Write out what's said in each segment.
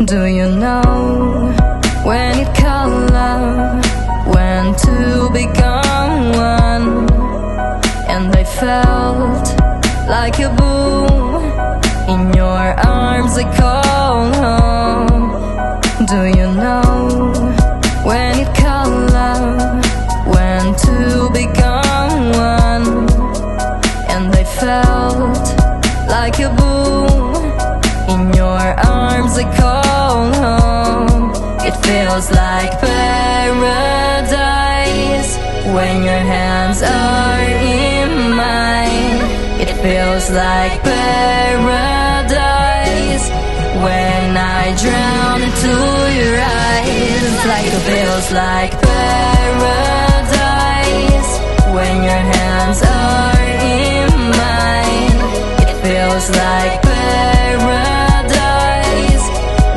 Do you know when it called love, when two become one? And I felt like a boom in your arms, I called home. Do you know when it called love, when two become one? And I felt like a boom in your arms, I called home. It feels like paradise when your hands are in mine. It feels like paradise when I drown into your eyes. Like it feels like paradise when your hands are in mine. It feels like paradise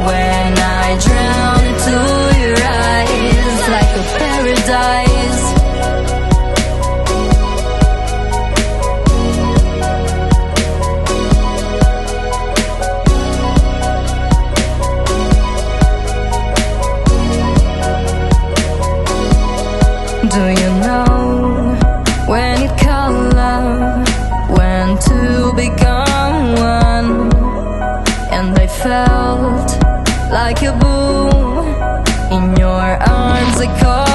when I drown into your eyes. Like a paradise. Do you know when it called love, when two become one? And I felt like a boom in your arms, I called